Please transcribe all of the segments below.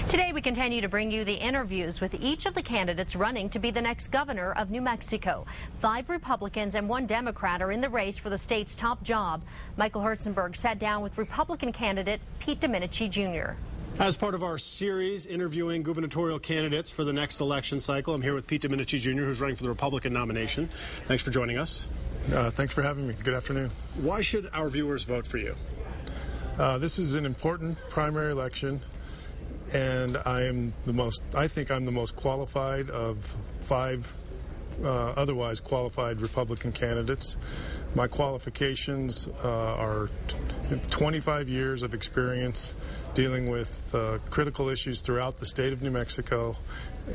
Today we continue to bring you the interviews with each of the candidates running to be the next governor of New Mexico. 5 Republicans and 1 Democrat are in the race for the state's top job. Michael Herzenberg sat down with Republican candidate Pete Domenci Jr. As part of our series interviewing gubernatorial candidates for the next election cycle, I'm here with Pete Domenci Jr., who's running for the Republican nomination. Thanks for joining us. Thanks for having me. Good afternoon. Why should our viewers vote for you? This is an important primary election, and I think I'm the most qualified of 5 otherwise qualified Republican candidates. My qualifications are 25 years of experience dealing with critical issues throughout the state of New Mexico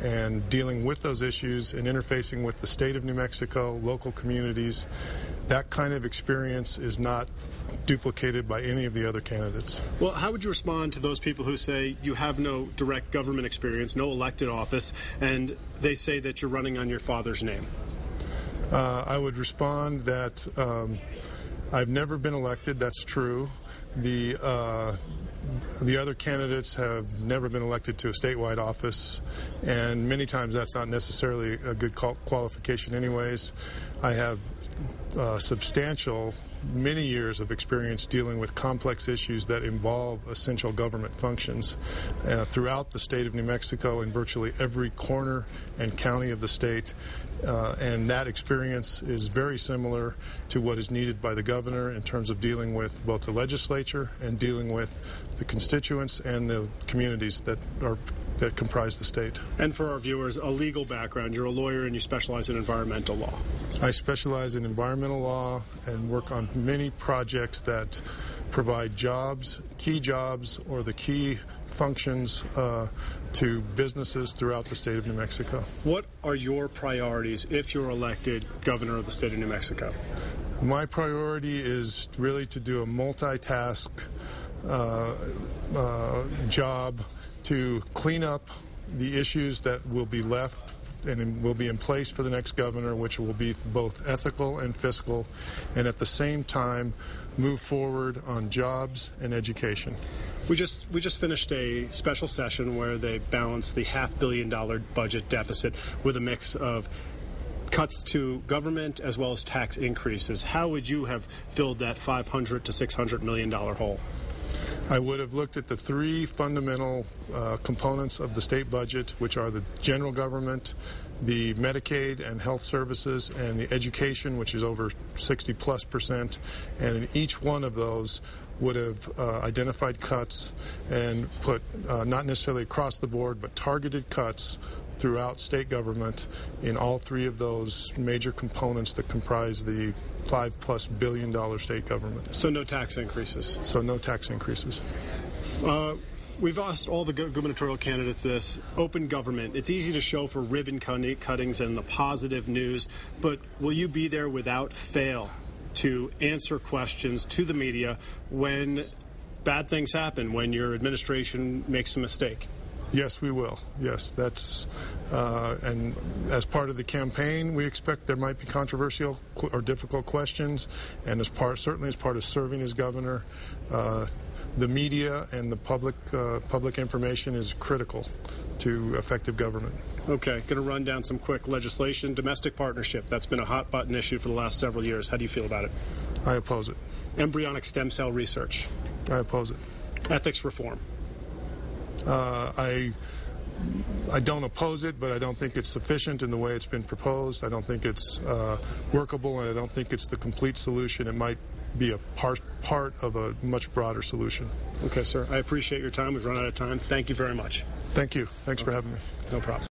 and dealing with those issues and interfacing with the state of New Mexico, local communities. That kind of experience is not duplicated by any of the other candidates. Well, how would you respond to those people who say you have no direct government experience, no elected office, and they say that you're running on your father's name? I would respond that I've never been elected. That's true. The other candidates have never been elected to a statewide office, and many times that's not necessarily a good qualification anyways. I have many years of experience dealing with complex issues that involve essential government functions throughout the state of New Mexico in virtually every corner and county of the state. And that experience is very similar to what is needed by the governor in terms of dealing with both the legislature and dealing with the constituents and the communities that comprise the state. And for our viewers, a legal background. You're a lawyer and you specialize in environmental law. I specialize in environmental law and work on many projects that provide jobs, key jobs, or the key functions to businesses throughout the state of New Mexico. What are your priorities if you're elected governor of the state of New Mexico? My priority is really to do a multitask job to clean up the issues that will be left and will be in place for the next governor, which will be both ethical and fiscal, and at the same time move forward on jobs and education. We just finished a special session where they balanced the $500 million budget deficit with a mix of cuts to government as well as tax increases. How would you have filled that $500 to $600 million hole? I would have looked at the 3 fundamental components of the state budget, which are the general government, the Medicaid and health services, and the education, which is over 60+%. And in each one of those would have identified cuts and put not necessarily across the board, but targeted cuts throughout state government in all 3 of those major components that comprise the $5+ billion state government. So no tax increases? So no tax increases. We've asked all the gubernatorial candidates this. Open government. It's easy to show for ribbon cuttings and the positive news, but will you be there without fail to answer questions to the media when bad things happen, when your administration makes a mistake? Yes, we will. Yes, that's and as part of the campaign, we expect there might be controversial or difficult questions, and certainly as part of serving as governor, the media and the public information is critical to effective government. Okay, going to run down some quick legislation. Domestic partnership, that's been a hot button issue for the last several years. How do you feel about it? I oppose it. Embryonic stem cell research. I oppose it. Ethics reform. I don't oppose it, but I don't think it's sufficient in the way it's been proposed. I don't think it's workable, and I don't think it's the complete solution. It might be a part of a much broader solution. Okay, sir. I appreciate your time. We've run out of time. Thank you very much. Thank you. Thanks for having me. No problem.